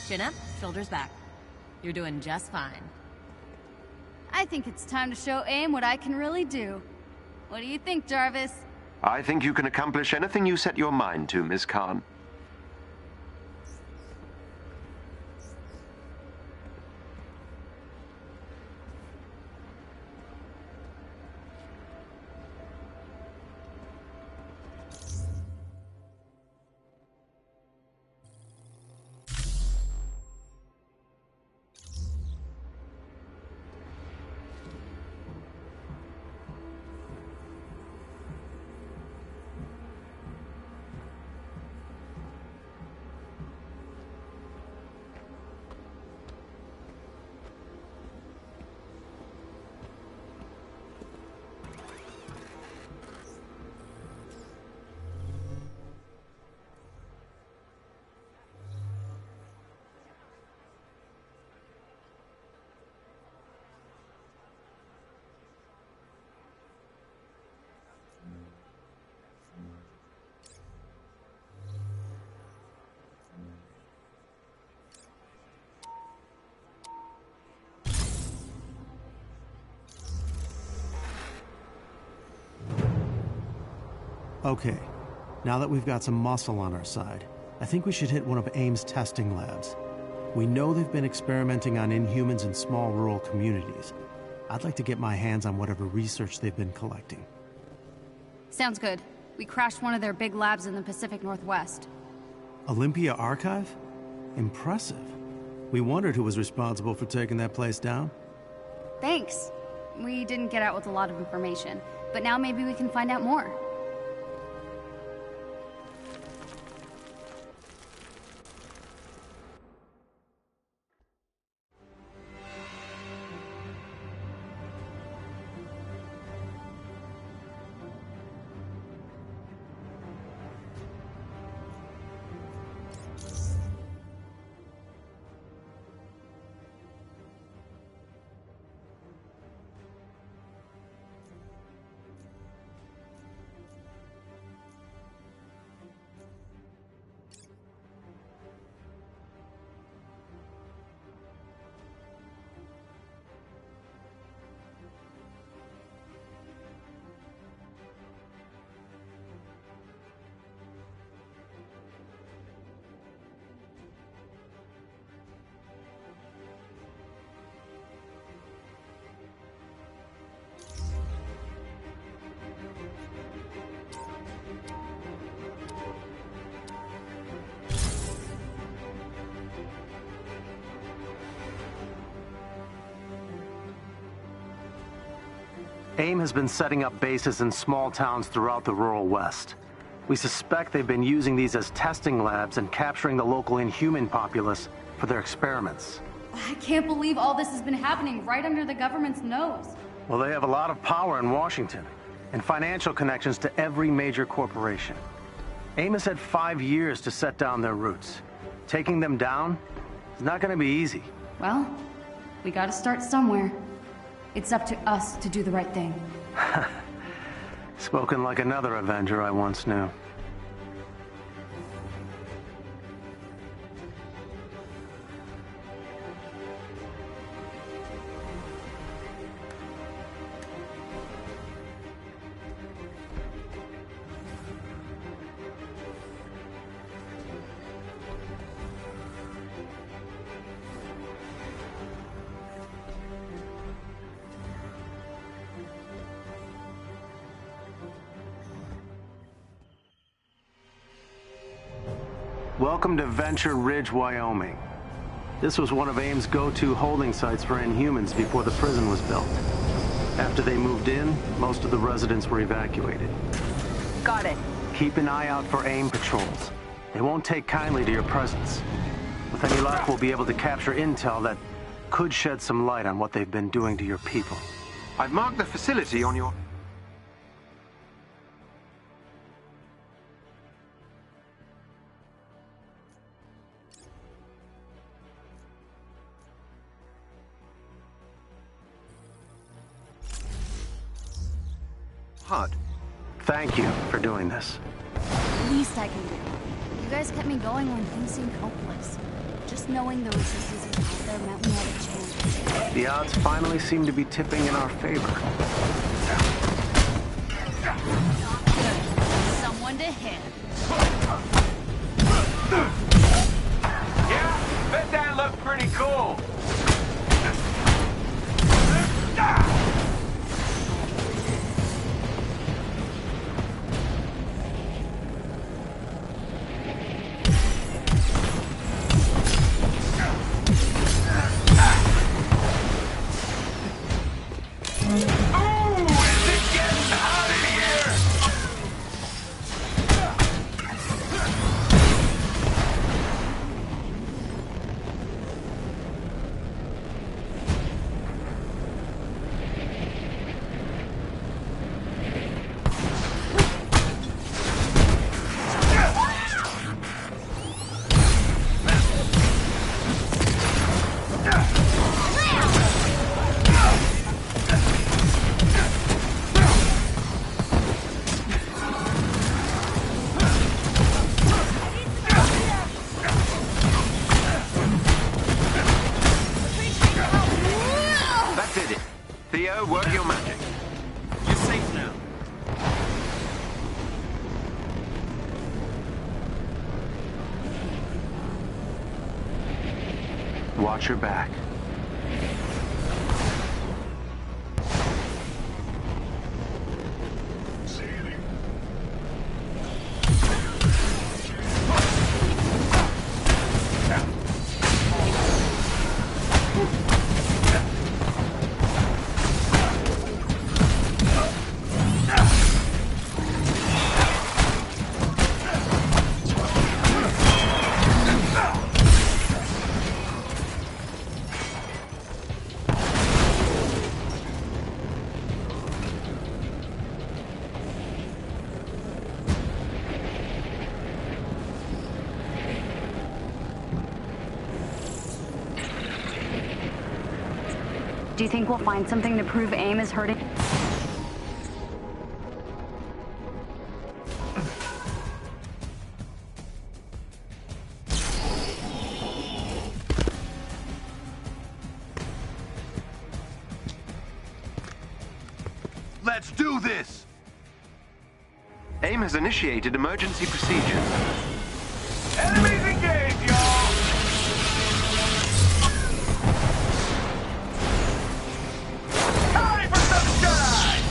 Chin up, shoulders back. You're doing just fine. I think it's time to show AIM what I can really do. What do you think, Jarvis? I think you can accomplish anything you set your mind to, Miss Khan. Okay, now that we've got some muscle on our side, I think we should hit one of AIM's testing labs. We know they've been experimenting on Inhumans in small rural communities. I'd like to get my hands on whatever research they've been collecting. Sounds good. We crashed one of their big labs in the Pacific Northwest. Olympia Archive? Impressive. We wondered who was responsible for taking that place down. Thanks. We didn't get out with a lot of information, but now maybe we can find out more. AIM has been setting up bases in small towns throughout the rural West. We suspect they've been using these as testing labs and capturing the local Inhuman populace for their experiments. I can't believe all this has been happening right under the government's nose. Well, they have a lot of power in Washington and financial connections to every major corporation. AIM has had 5 years to set down their roots. Taking them down is not going to be easy. Well, we gotta start somewhere. It's up to us to do the right thing. Spoken like another Avenger I once knew. Welcome to Venture Ridge, Wyoming. This was one of AIM's go-to holding sites for Inhumans before the prison was built. After they moved in, most of the residents were evacuated. Got it. Keep an eye out for AIM patrols. They won't take kindly to your presence. With any luck, we'll be able to capture intel that could shed some light on what they've been doing to your people. I've marked the facility on your... HUD. Thank you for doing this. The least I can do. You guys kept me going when things seemed hopeless. Just knowing the resistance is out there meant we had a chance. The odds finally seem to be tipping in our favor. Someone to hit. Yeah, bet that looked pretty cool. Theo, work your magic. You're safe now. Watch your back. Do you think we'll find something to prove AIM is hurting? Let's do this! AIM has initiated emergency procedures. Enemies engaged, y'all! Time for sunshine!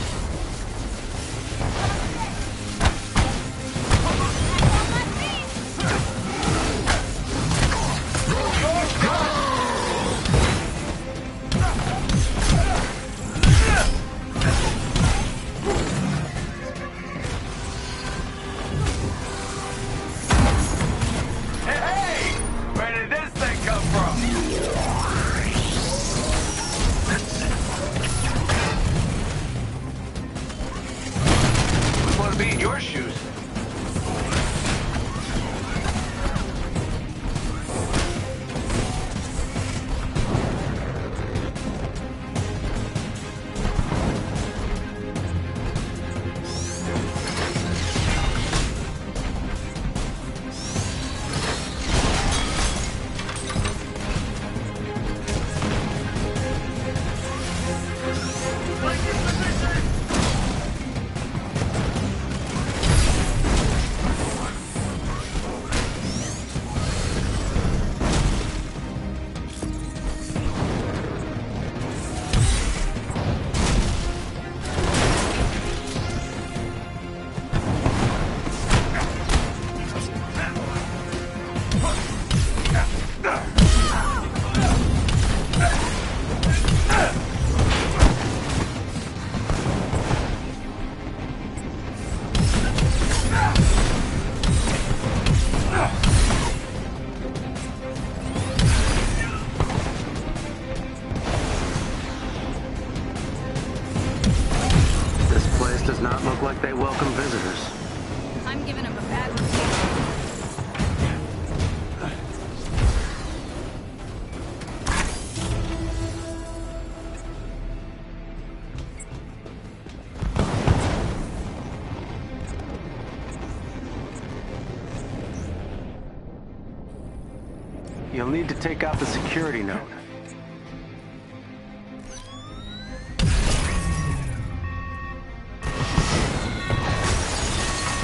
You'll need to take out the security node.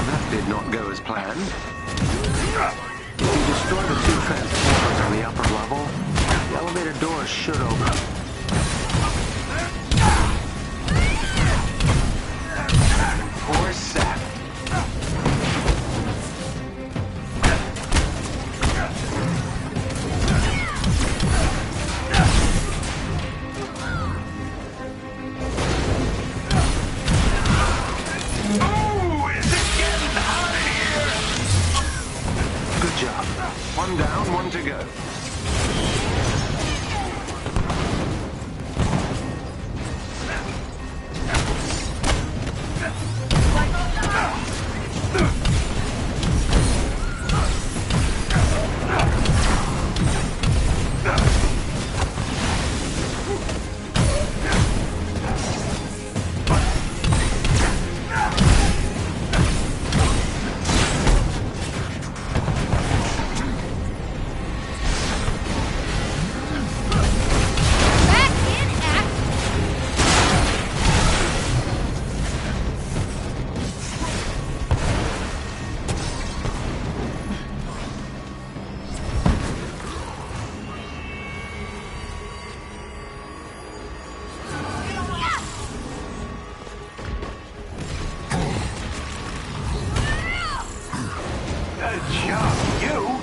That did not go as planned. If you destroy the two transformers on the upper level, the elevator doors should open. Poor Seth. Good job. One down, one to go. Back in action! Good job, you!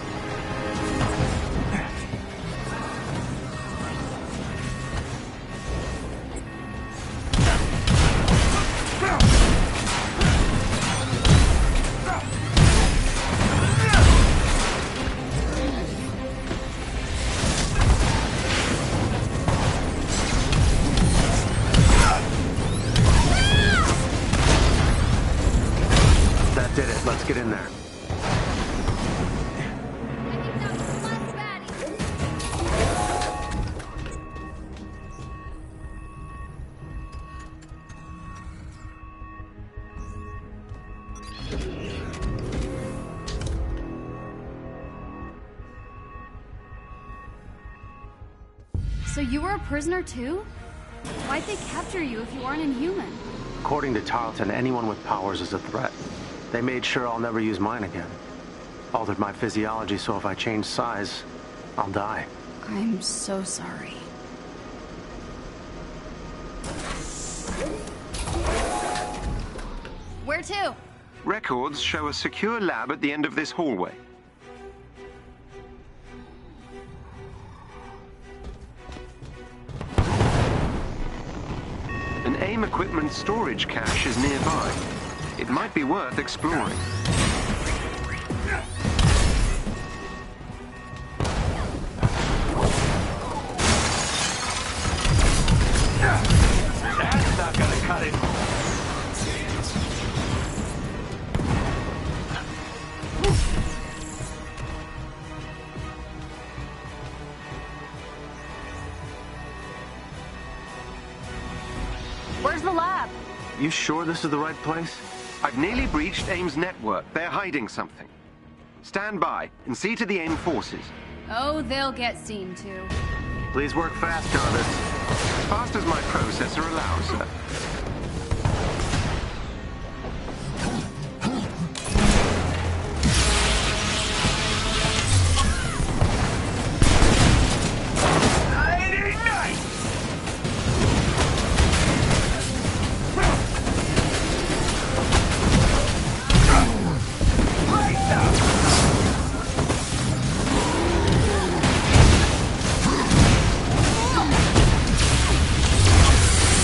That did it. Let's get in there. So you were a prisoner too? Why'd they capture you if you aren't inhuman? According to Tarleton, anyone with powers is a threat. They made sure I'll never use mine again. Altered my physiology so if I change size, I'll die. I'm so sorry. Where to? Records show a secure lab at the end of this hallway. An AIM equipment storage cache is nearby. It might be worth exploring. That's not gonna cut it. Where's the lab? You sure this is the right place? I've nearly breached AIM's network. They're hiding something. Stand by and see to the AIM forces. Oh, they'll get seen to. Please work fast, Jarvis. As fast as my processor allows, sir.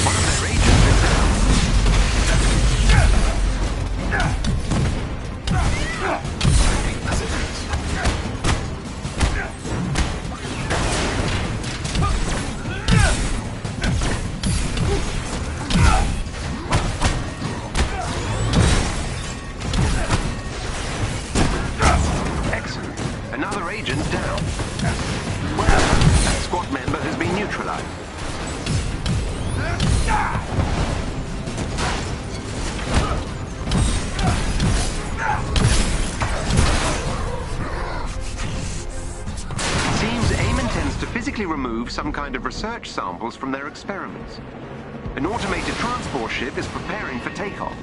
One of their agents is likely remove some kind of research samples from their experiments. An automated transport ship is preparing for takeoff.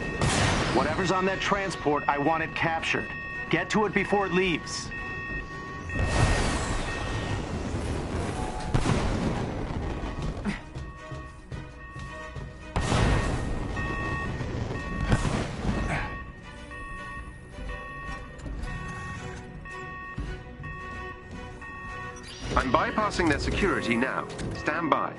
Whatever's on that transport, I want it captured. Get to it before it leaves. I'm bypassing their security now. Stand by.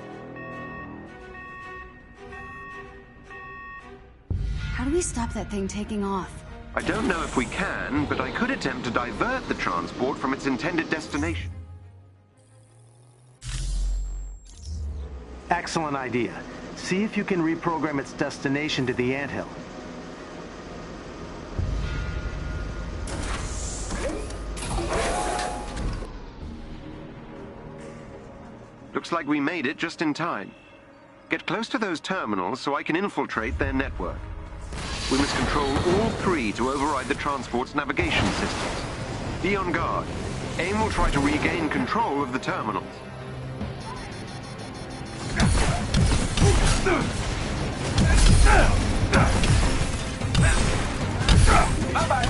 How do we stop that thing taking off? I don't know if we can, but I could attempt to divert the transport from its intended destination. Excellent idea. See if you can reprogram its destination to the anthill. Looks like we made it just in time. Get close to those terminals so I can infiltrate their network. We must control all three to override the transport's navigation systems. Be on guard. AIM will try to regain control of the terminals. Bye-bye.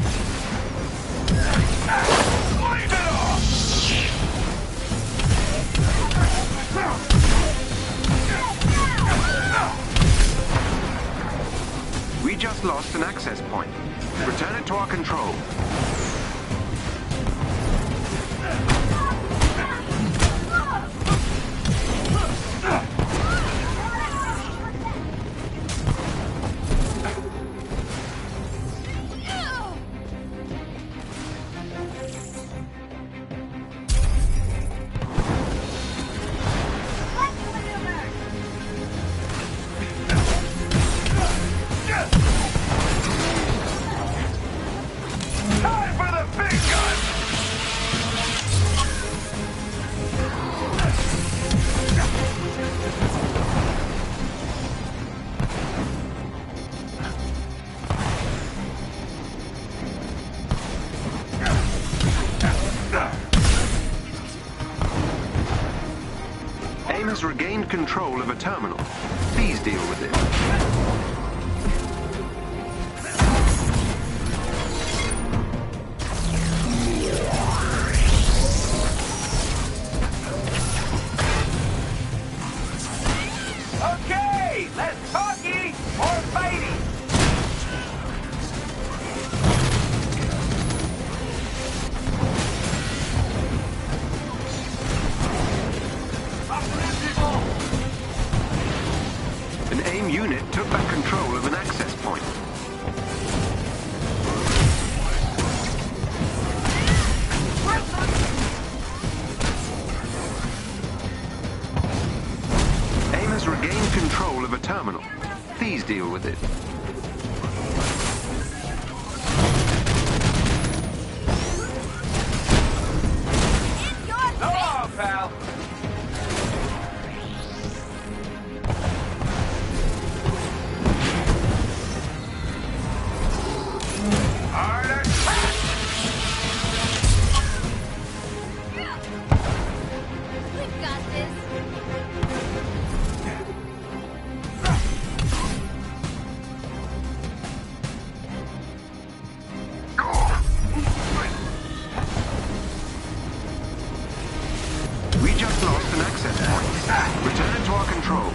Leave it off! We just lost an access point. Return it to our control. AIM has regained control of a terminal. Please deal with it. Okay, let's talky or fighty. An AIM unit took back control of an access point. AIM has regained control of a terminal. Please deal with it. So long, pal. Hard attack! We got this. We just lost an access point. Return it to our control.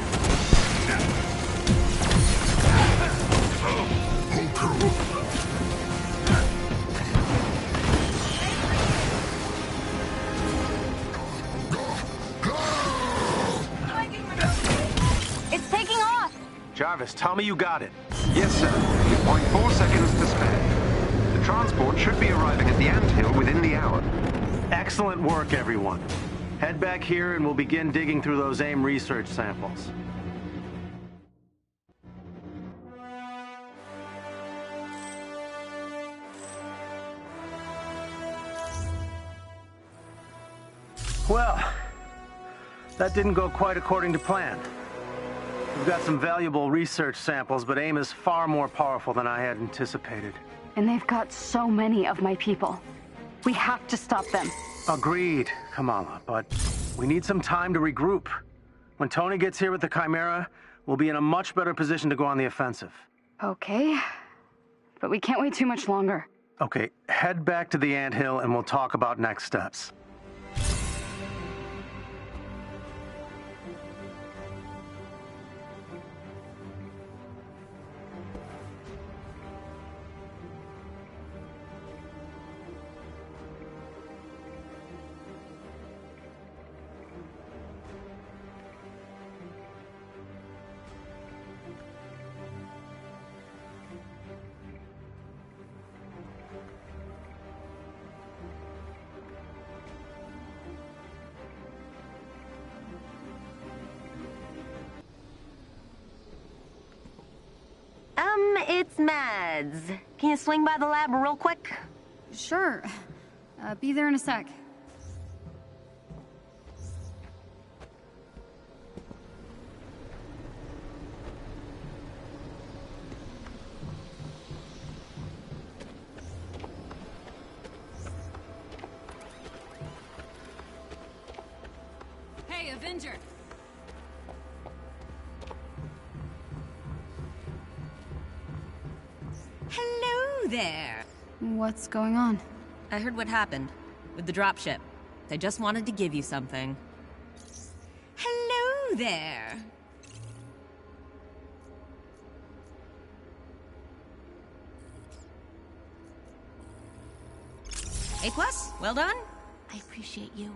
It's taking off! Jarvis, tell me you got it. Yes, sir. 0.4 seconds to spare. The transport should be arriving at the anthill within the hour. Excellent work, everyone. Head back here and we'll begin digging through those AIM research samples. Well, that didn't go quite according to plan. We've got some valuable research samples, but AIM is far more powerful than I had anticipated. And they've got so many of my people. We have to stop them. Agreed, Kamala, but We need some time to regroup. When Tony gets here with the Chimera, we'll be in a much better position to go on the offensive. Okay. But we can't wait too much longer. Okay, head back to the anthill and we'll talk about next steps. It's Mads. Can you swing by the lab real quick? Sure. Be there in a sec. Hey, Avenger! Hello there! What's going on? I heard what happened with the dropship. I just wanted to give you something. Hello there! A+, well done. I appreciate you.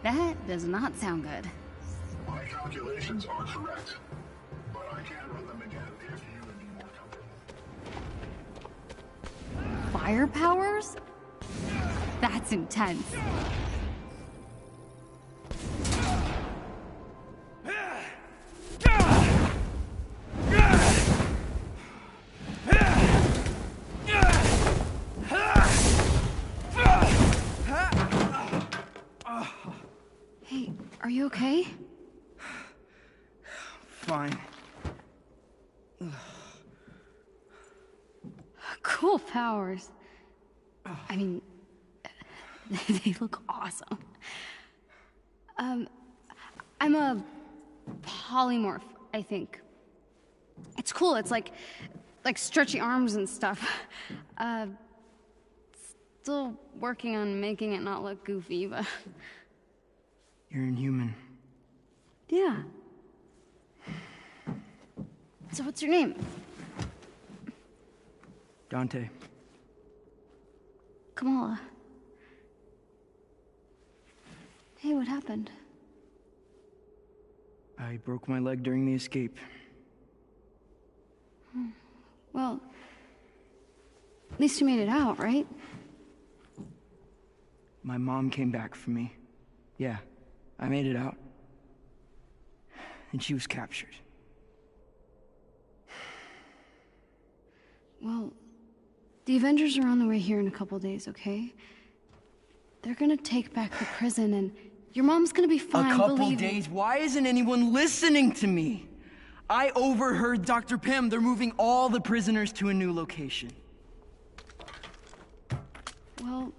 That does not sound good. My calculations are correct, but I can run them again if you would be more comfortable. Fire powers? That's intense. Hey, are you okay? Fine. Cool powers. I mean, they look awesome. I'm a polymorph, I think. It's cool. It's like stretchy arms and stuff. Still working on making it not look goofy, but You're inhuman. yeah. So what's your name? Dante. Kamala. Hey, what happened? I broke my leg during the escape. Well, at least you made it out, right? My mom came back for me. Yeah, I made it out. And she was captured. Well, the Avengers are on the way here in a couple days, okay? They're gonna take back the prison and your mom's gonna be fine, A couple believe me. days? Why isn't anyone listening to me? I overheard Dr. Pym. They're moving all the prisoners to a new location. Well,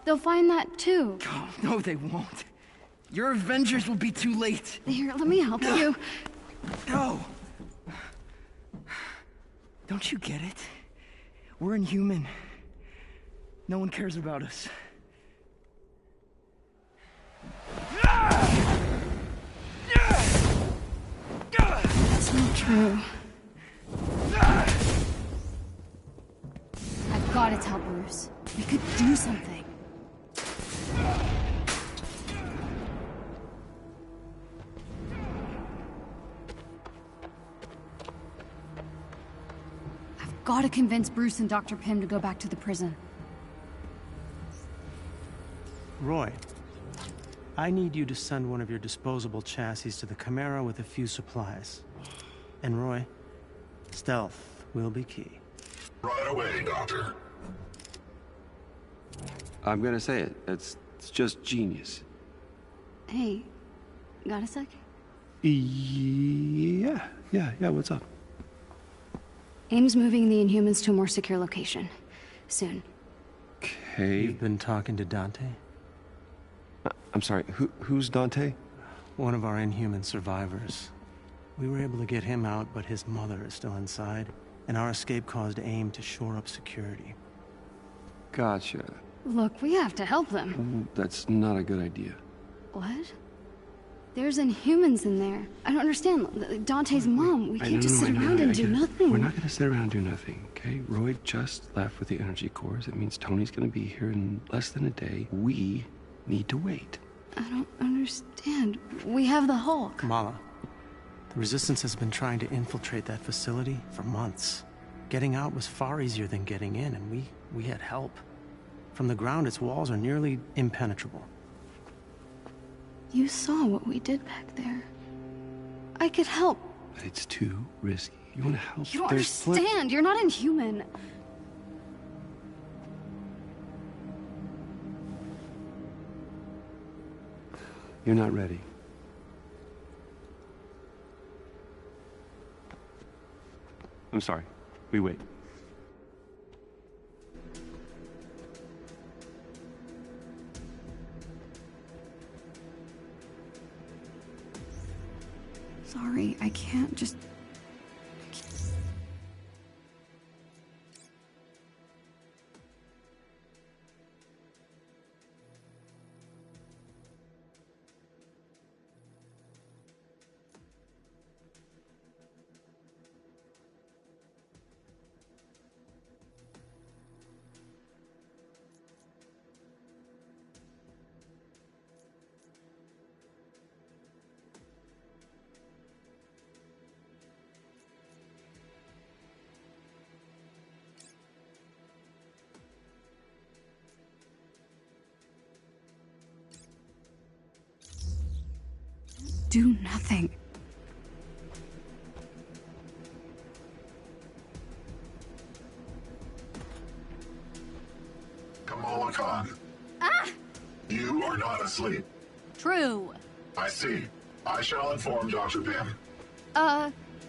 they'll find that too. Oh, no, they won't. Your Avengers will be too late. Here, let me help you. No. Don't you get it? We're inhuman. No one cares about us. That's not true. I've got to tell Bruce. We could do something. I've got to convince Bruce and Dr. Pym to go back to the prison. Roy, I need you to send one of your disposable chassis to the Chimera with a few supplies. And Roy, stealth will be key. Right away, Doctor. I'm gonna say it. It's just genius. Hey, got a sec? Yeah, what's up? AIM's moving the Inhumans to a more secure location. Soon. Okay. You've been talking to Dante? I'm sorry, who's Dante? One of our Inhuman survivors. We were able to get him out, but his mother is still inside, and our escape caused AIM to shore up security. Gotcha. Look, we have to help them. That's not a good idea. What? There's Inhumans in there. I don't understand. Dante's mom. We can't just sit around and do nothing. We're not gonna sit around and do nothing, okay? Roy just left with the energy cores. It means Tony's gonna be here in less than a day. We need to wait. I don't understand. We have the Hulk. Kamala, the Resistance has been trying to infiltrate that facility for months. Getting out was far easier than getting in, and we had help. From the ground, its walls are nearly impenetrable. You saw what we did back there. I could help. But it's too risky. You wanna help? You don't understand. You're not Inhuman. You're not ready. I'm sorry. We wait. Sorry, I can't just... do nothing. Kamala Khan. You are not asleep. True. I see. I shall inform Dr. Pym.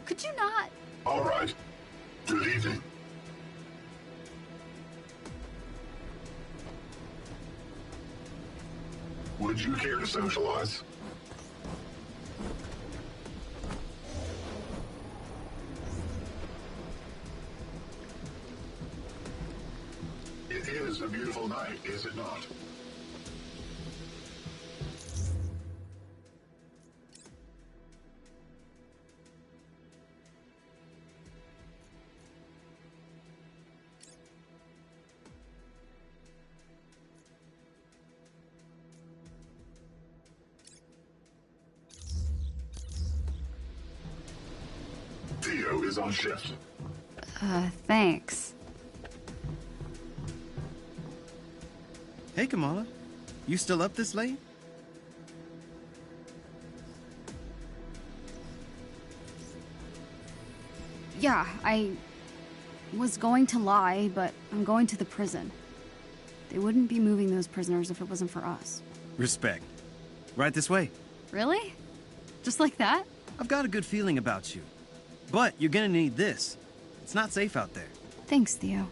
Could you not? All right. Good evening. Would you care to socialize? It is a beautiful night, is it not? Theo is on shift. Thanks. Hey, Kamala. You still up this late? Yeah, I was going to lie, but I'm going to the prison. They wouldn't be moving those prisoners if it wasn't for us. Respect. Right this way. Really? Just like that? I've got a good feeling about you. But you're gonna need this. It's not safe out there. Thanks, Theo.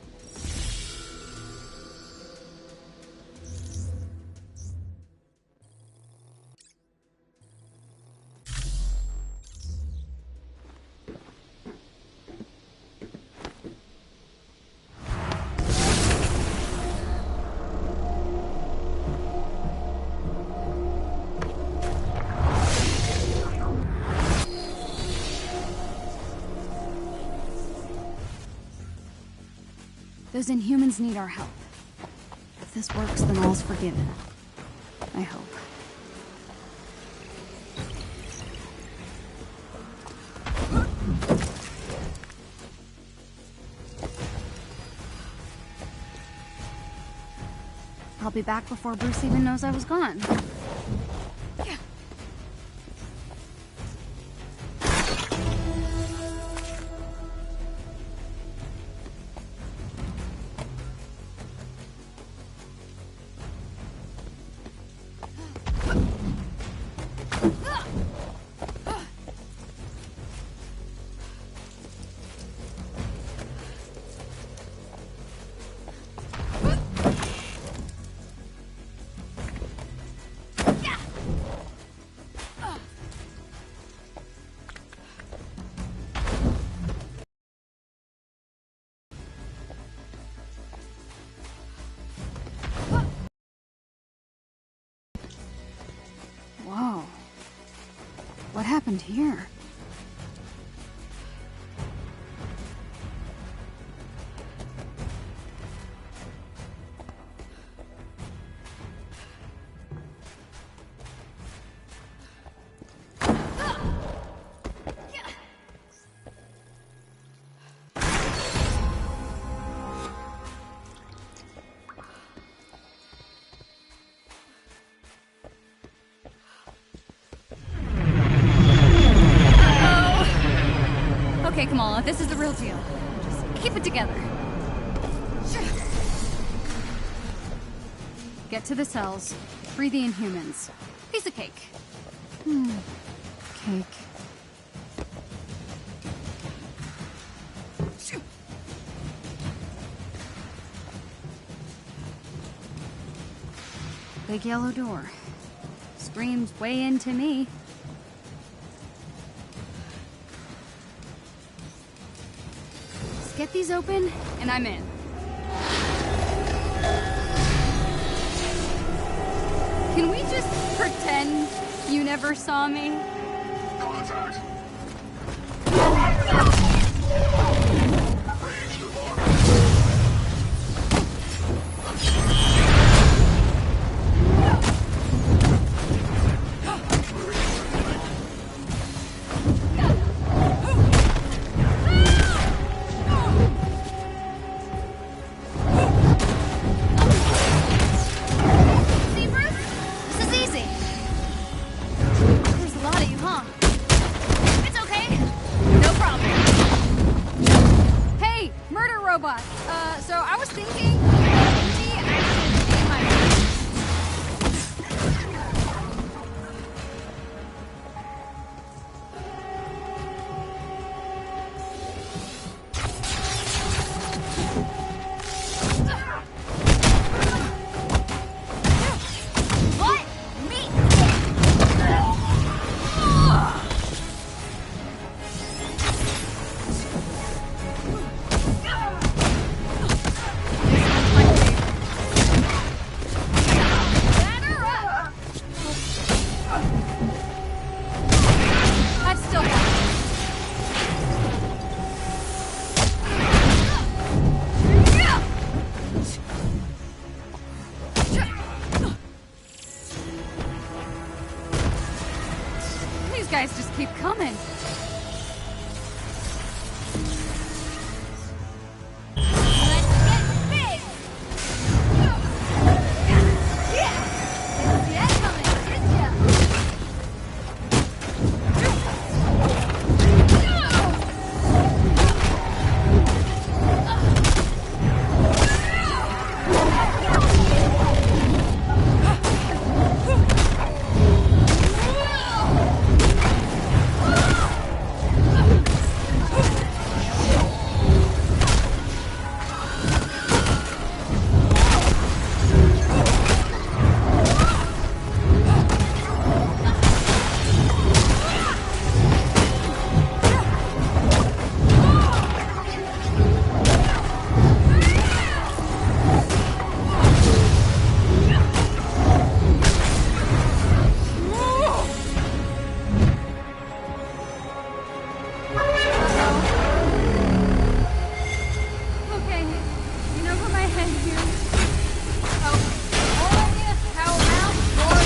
Those Inhumans need our help. If this works, then all's forgiven. I hope. I'll be back before Bruce even knows I was gone. What happened here? Okay, Kamala, this is the real deal. Just keep it together. Get to the cells. Free the Inhumans. Piece of cake. Cake. Big yellow door. Screams way into me. Just get these open, and I'm in. Can we just pretend you never saw me? Contact. See, Bruce? This is easy. There's a lot of you, huh? It's okay. No problem. Hey, murder robot. So I was thinking, maybe I should name my What? Me? Batter up! I've still got These guys just keep coming. Let's get big! Yeah, coming, did ya? Okay, you know where my head here. Oh, all of you, how about your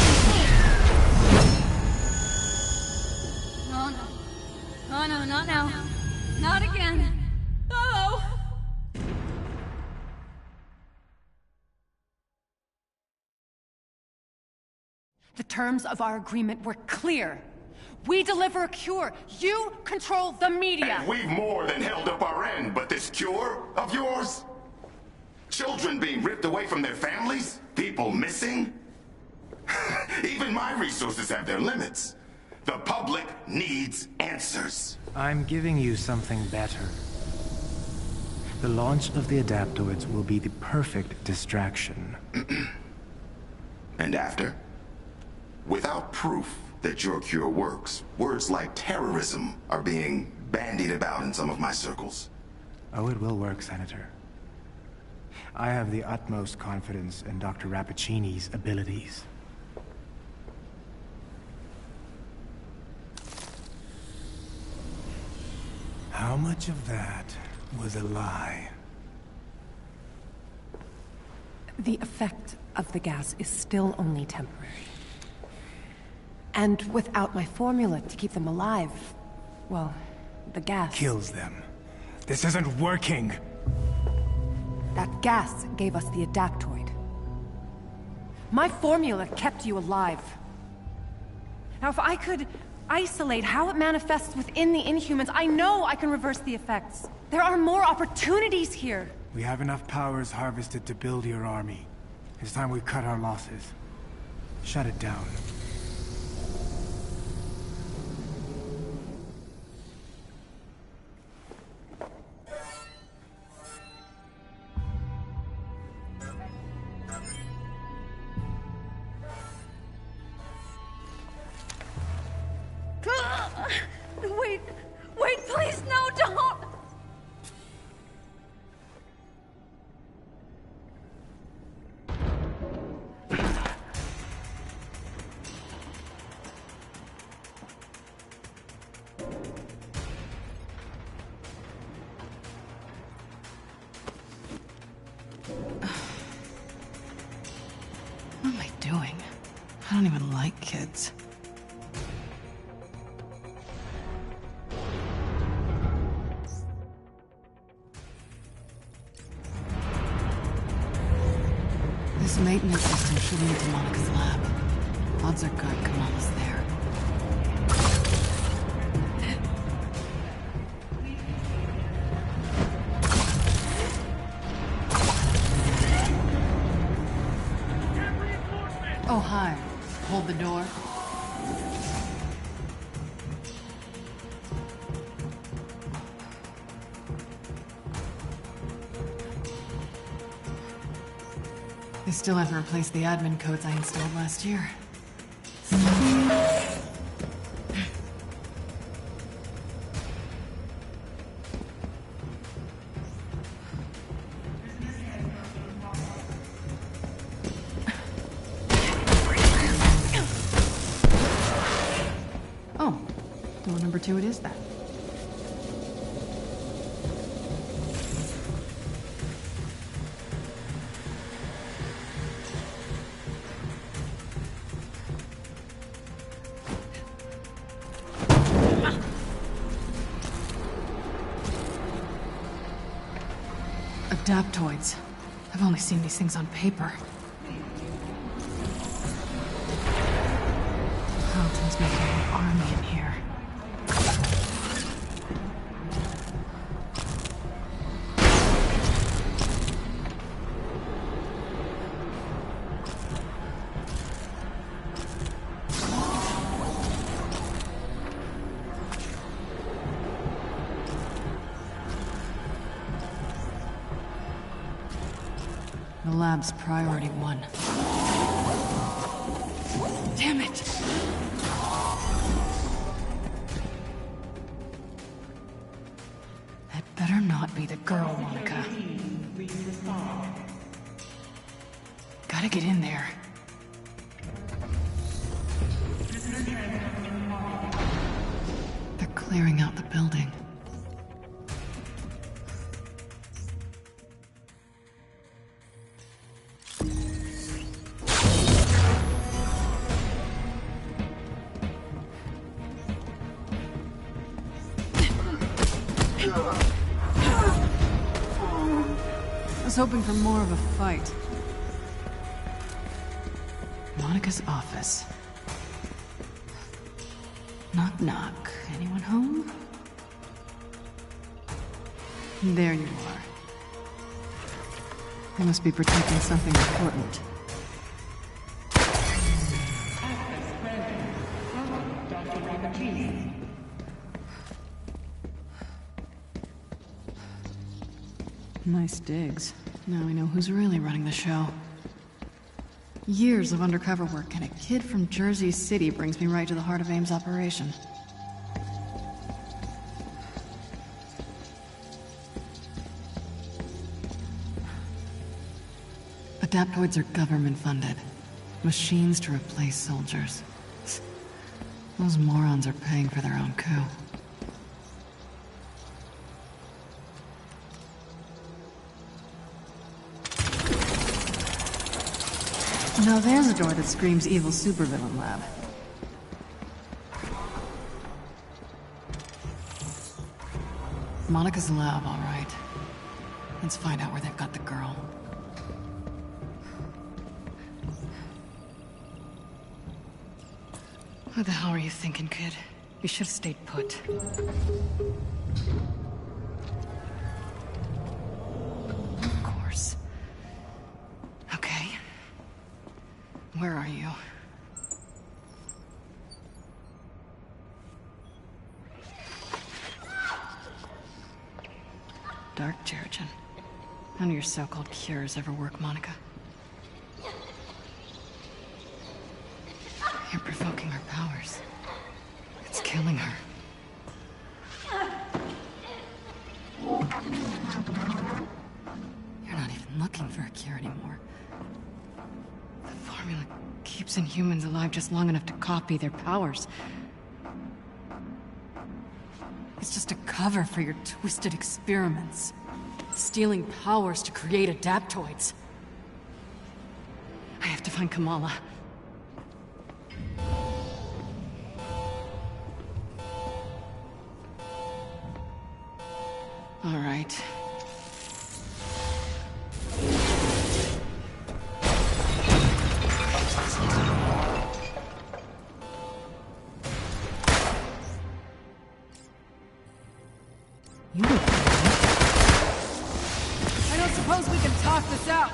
No, no. Oh, no, not now. Not again. Oh! The terms of our agreement were clear. We deliver a cure. You control the media. And we've more than held up our end, but this cure of yours? Children being ripped away from their families? People missing? Even my resources have their limits. The public needs answers. I'm giving you something better. The launch of the adaptoids will be the perfect distraction. And after? Without proof that your cure works, words like terrorism are being bandied about in some of my circles. Oh, it will work, Senator. I have the utmost confidence in Dr. Rappaccini's abilities. How much of that was a lie? The effect of the gas is still only temporary. And without my formula to keep them alive, well, the gas... Kills them. This isn't working! That gas gave us the adaptoid. My formula kept you alive. Now, if I could isolate how it manifests within the Inhumans, I know I can reverse the effects. There are more opportunities here. We have enough powers harvested to build your army. It's time we cut our losses. Shut it down. Wait, please, no, don't! What am I doing? I don't even like kids. This maintenance system should lead to Monica's lab. Odds are good Kamala's there. Oh, hi. Hold the door. They still haven't replaced the admin codes I installed last year. Oh, door number 2 it is then. Adaptoids. I've only seen these things on paper. Halton's making an army in here. The lab's priority 1. Damn it! That better not be the girl, Monica. Gotta get in there. They're clearing out the building. I was hoping for more of a fight. Monica's office. Knock, knock. Anyone home? There you are. They must be protecting something important. Nice digs. Now we know who's really running the show. Years of undercover work, and a kid from Jersey City brings me right to the heart of AIM's operation. Adaptoids are government-funded. Machines to replace soldiers. Those morons are paying for their own coup. Now there's a door that screams evil supervillain lab. Monica's lab, all right. Let's find out where they've got the girl. What the hell are you thinking, kid? You should have stayed put. Of course. Okay. Where are you? Dark Terrigen. None of your so-called cures ever work, Monica. You're provoking her powers. It's killing her. You're not even looking for a cure anymore. The formula keeps Inhumans alive just long enough to copy their powers. It's just a cover for your twisted experiments. Stealing powers to create adaptoids. I have to find Kamala. All right. You look good. I don't suppose we can talk this out.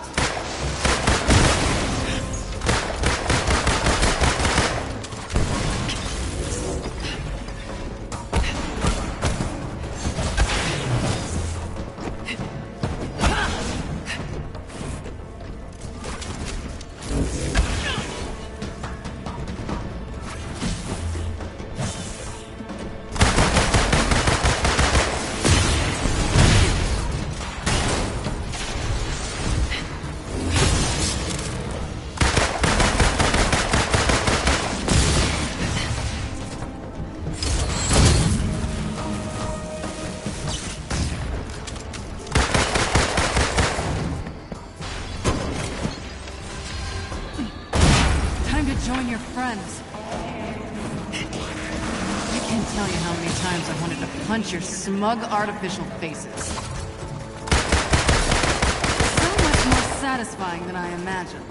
Join your friends. I can't tell you how many times I wanted to punch your smug artificial faces. So much more satisfying than I imagined.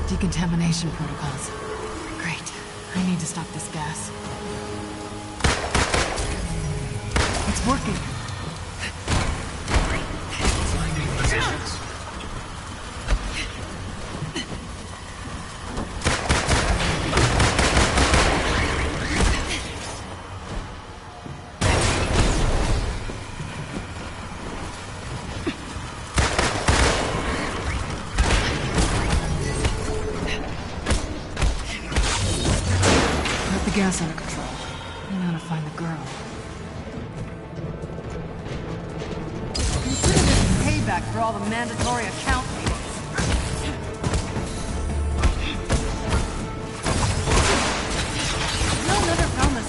Decontamination protocols. Great. I need to stop this gas. It's working. Finding positions. Gas under control. I know how to find the girl. Consider this payback for all the mandatory account meetings. No one ever found the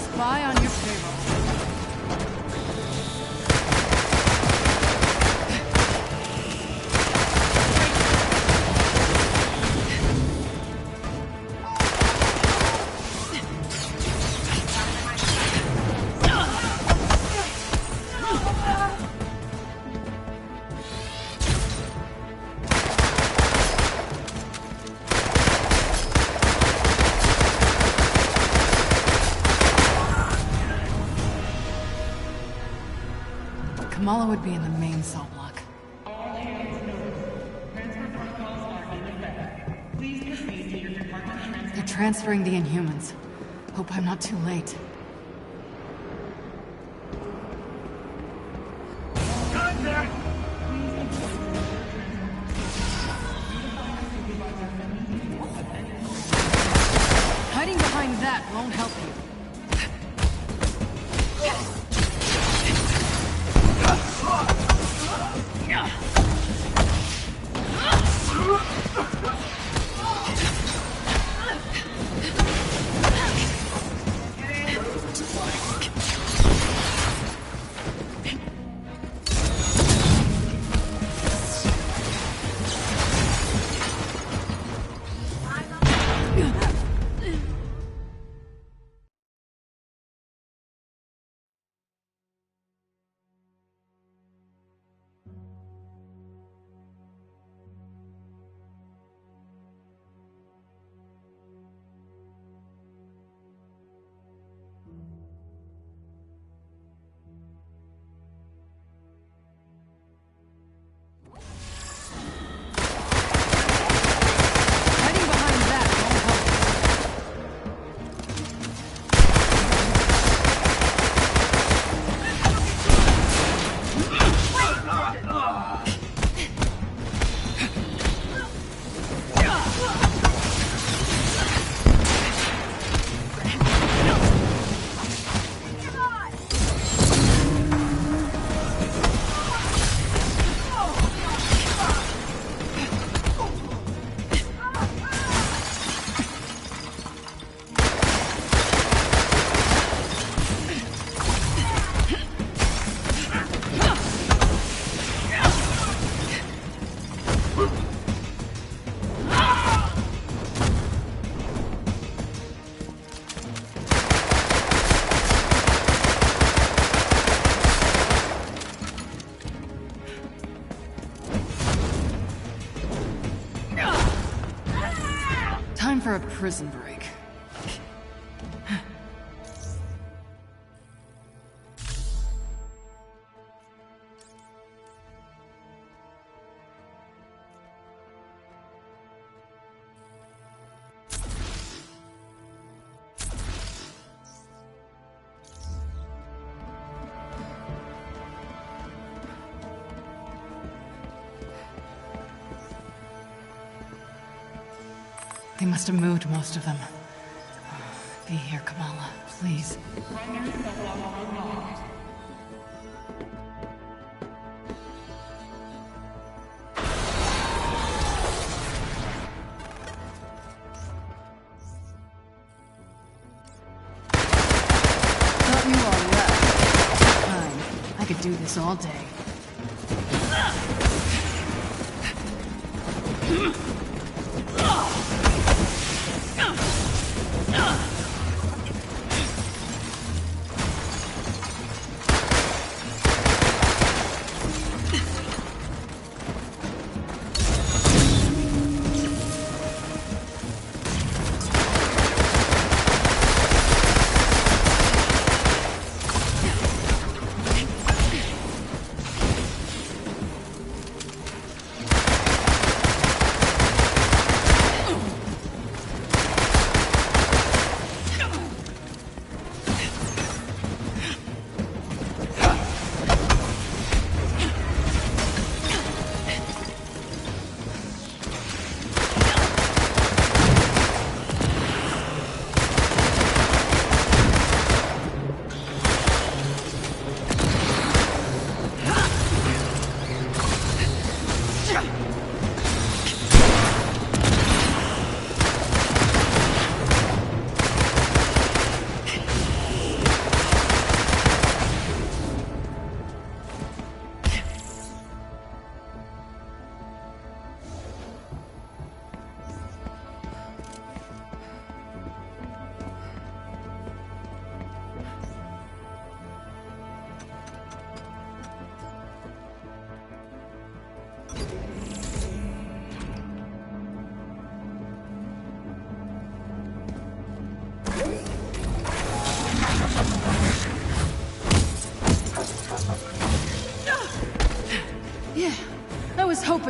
Kamala would be in the main cell block. They're transferring the Inhumans. Hope I'm not too late. Hiding behind that won't help you. Time for a prison break. They must have moved most of them. Be here, Kamala, please. Thought you all left. Fine. I could do this all day.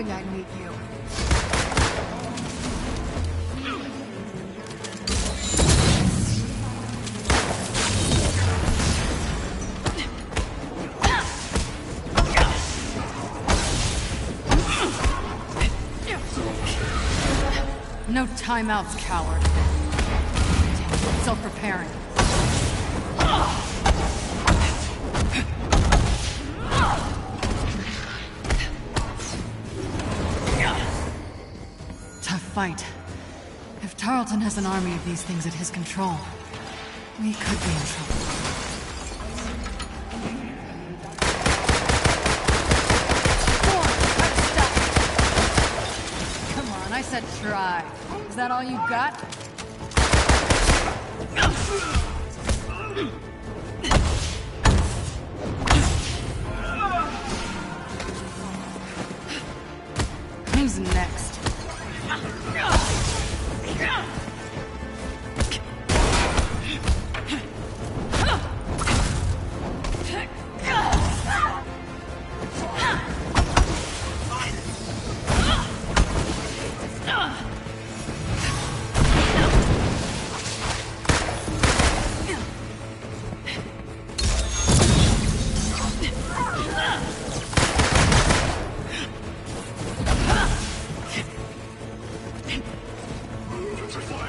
think I'd meet you. No timeouts, coward. Self-preparing. Tough fight. If Tarleton has an army of these things at his control, we could be in trouble. I said try. Is that all you got? Who's next? Move to fly.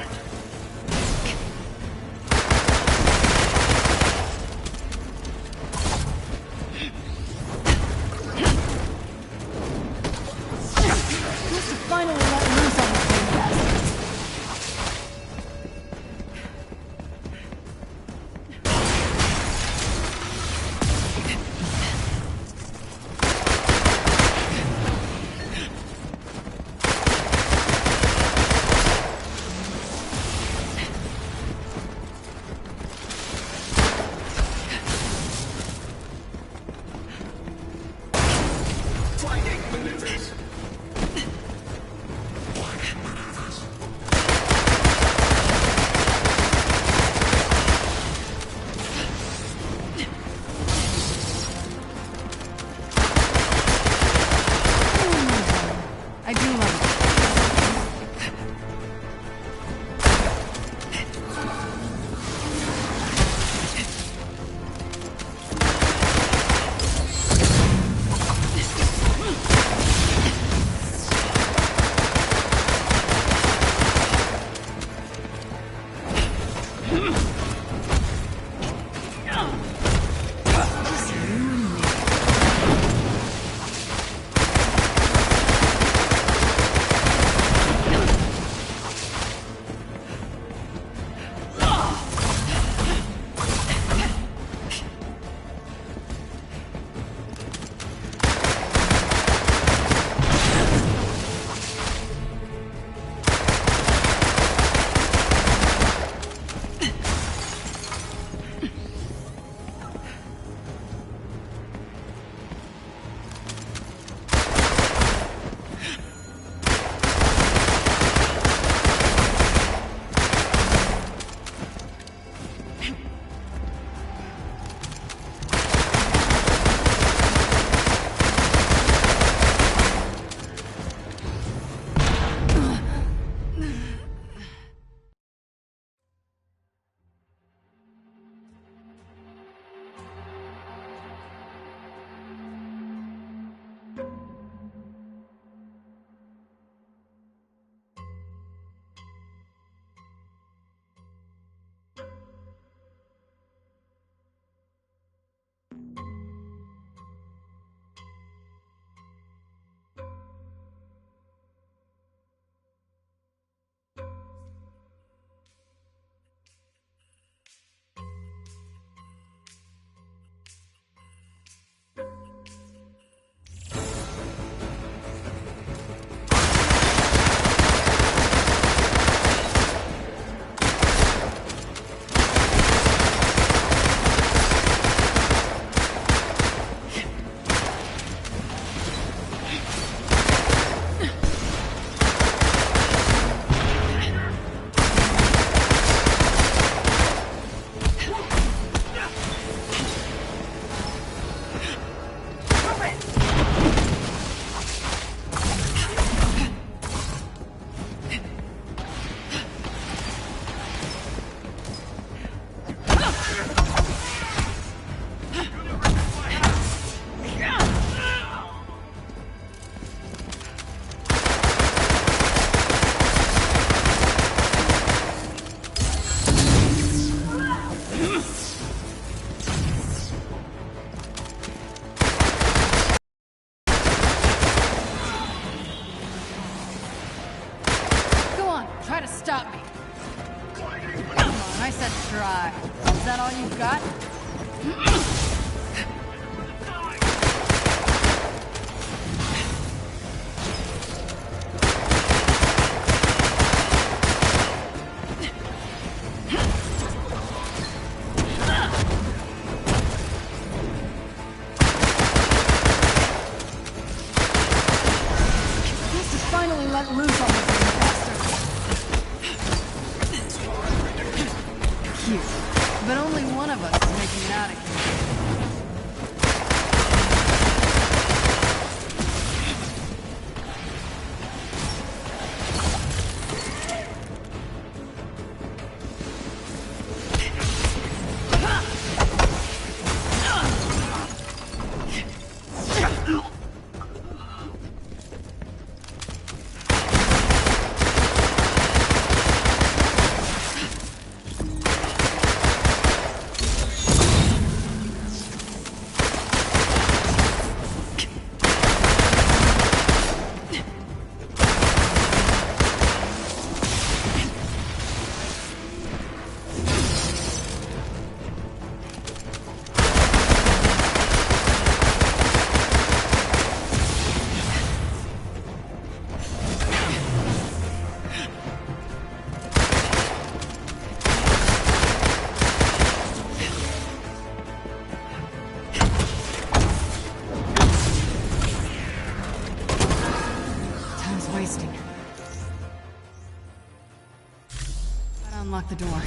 I said try. Is that all you've got? Let loose on this bastard. Cute. But only one of us is making it out of here. Unlock the door.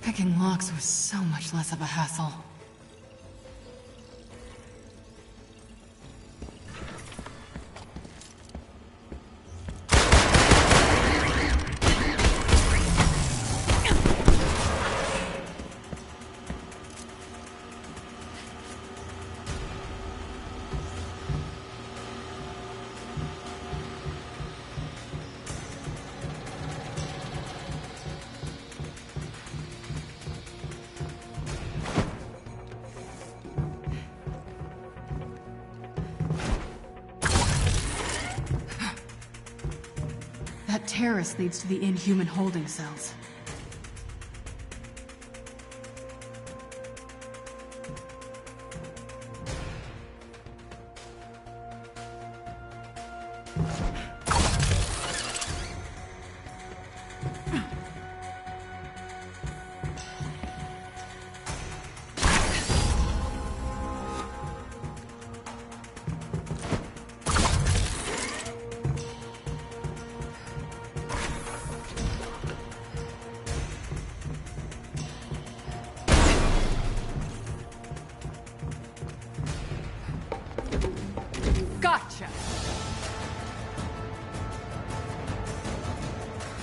Picking locks was so much less of a hassle. That terrace leads to the Inhuman holding cells. Gotcha!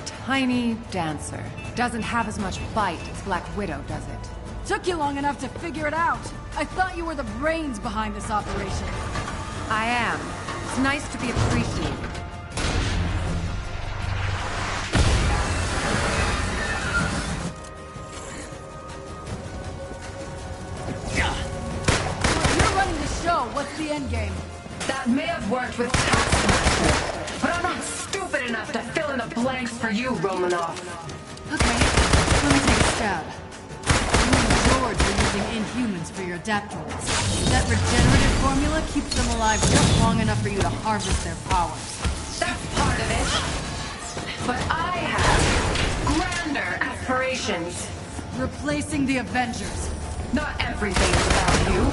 Tiny dancer. Doesn't have as much bite as Black Widow, does it? Took you long enough to figure it out. I thought you were the brains behind this operation. I am. It's nice to be appreciated. You're running the show. What's the end game? That may have worked with Taskmaster, but I'm not stupid enough to fill in the blanks for you, Romanoff. Okay, let me take a stab. You and George are using Inhumans for your adaptoids. That regenerative formula keeps them alive just long enough for you to harvest their powers. That's part of it. But I have grander aspirations. Replacing the Avengers. Not everything is about you.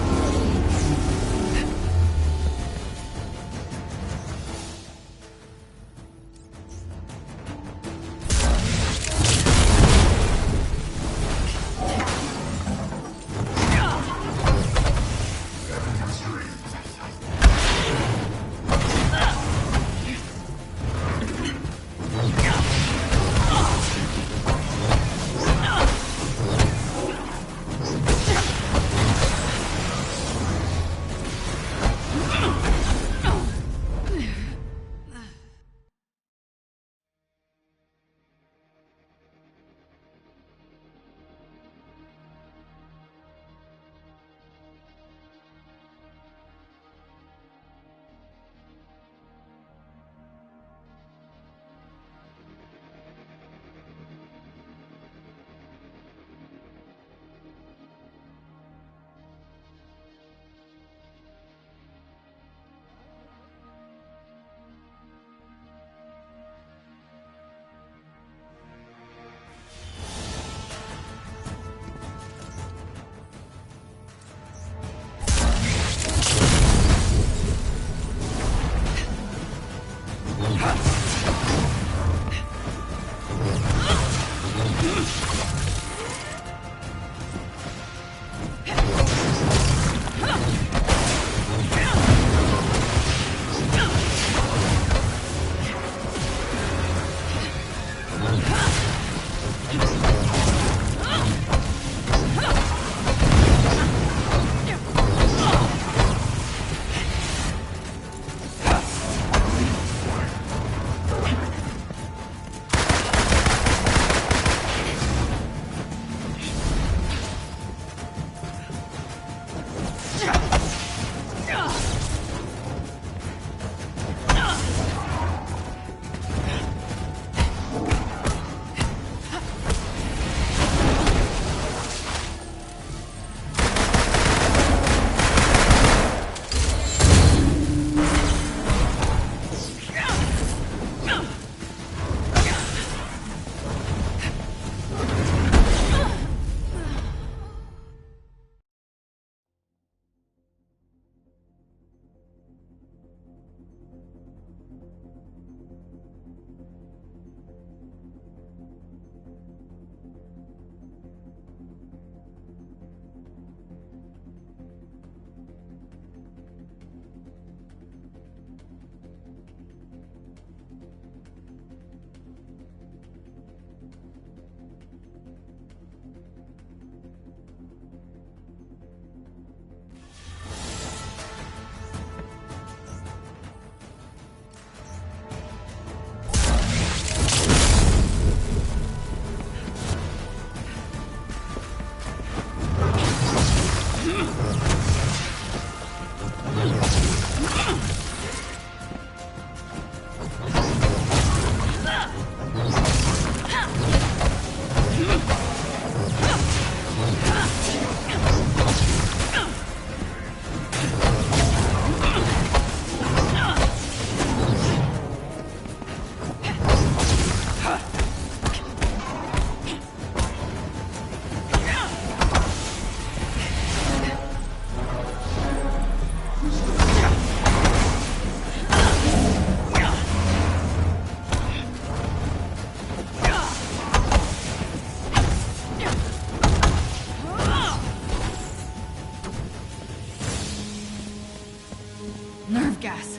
Nerve gas.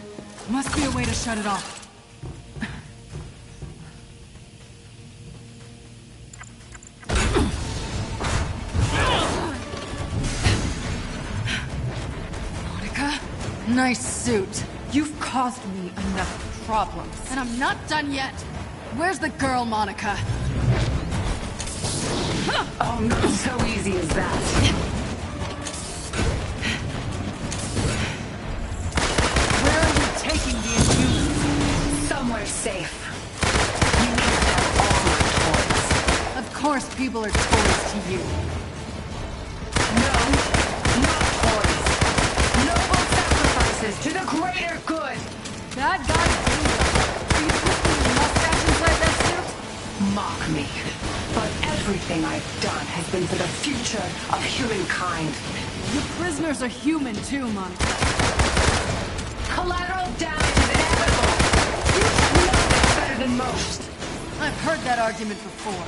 Must be a way to shut it off. Monica? Nice suit. You've caused me enough problems. And I'm not done yet. Where's the girl, Monica? Oh, not so easy as that. Taking the Inhumans somewhere safe. You need to have all my toys. Of course people are toys to you. No, not toys. Noble sacrifices to the greater good. Bad guys do that. Are you twisting your mustache inside that suit? Mock me. But everything I've done has been for the future of humankind. The prisoners are human too, Monica. Collateral damage is inevitable. You should know this better than most. I've heard that argument before.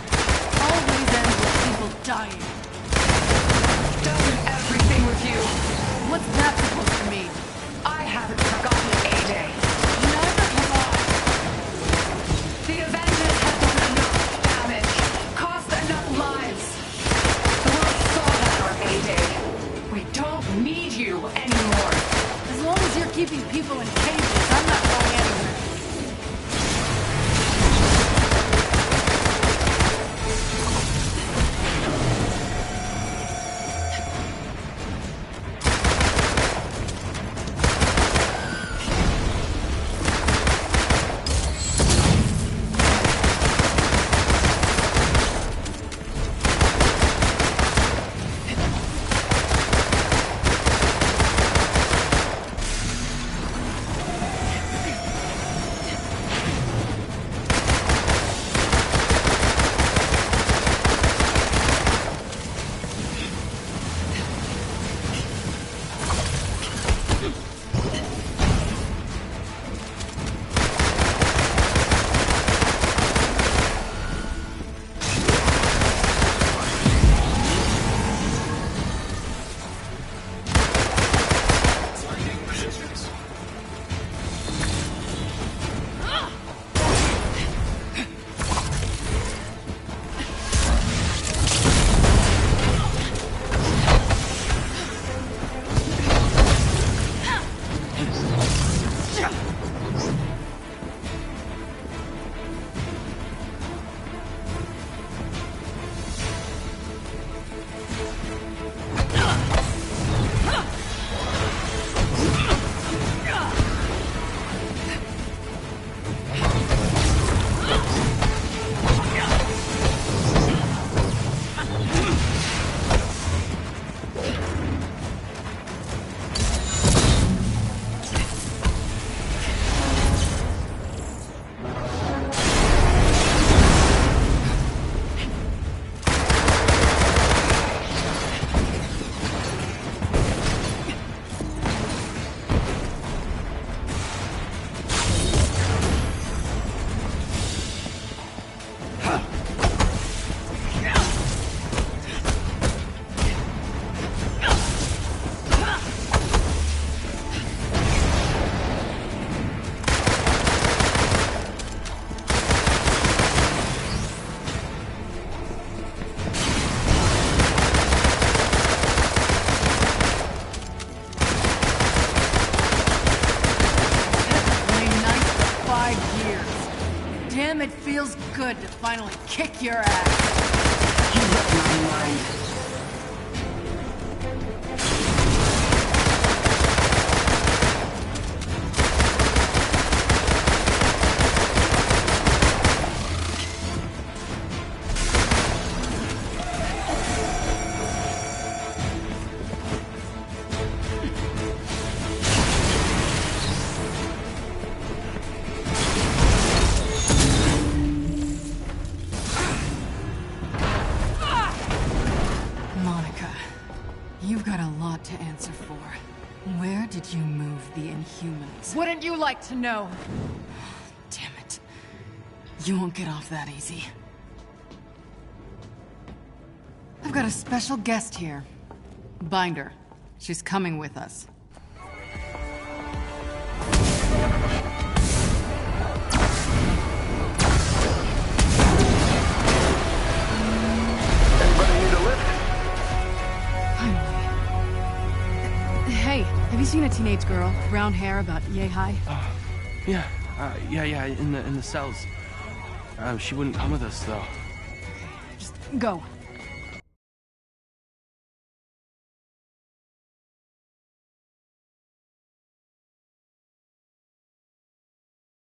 Always ends with people dying. Doesn't everything with you? What's that supposed to mean? I haven't forgotten A-Day. Neither have I. The Avengers have done enough damage. Cost enough lives. The world saw that on A-Day. We don't need you anymore. As long as you're keeping people in cages, I'm not going anywhere. Damn, it feels good to finally kick your ass. You read my mind. to answer for. Where did you move the Inhumans? Wouldn't you like to know? Damn it. You won't get off that easy. I've got a special guest here. Binder. She's coming with us. Anybody need a lift? Finally. Hey, have you seen a teenage girl? Brown hair, about yay high? Yeah, in the cells. She wouldn't come with us, though. Just go.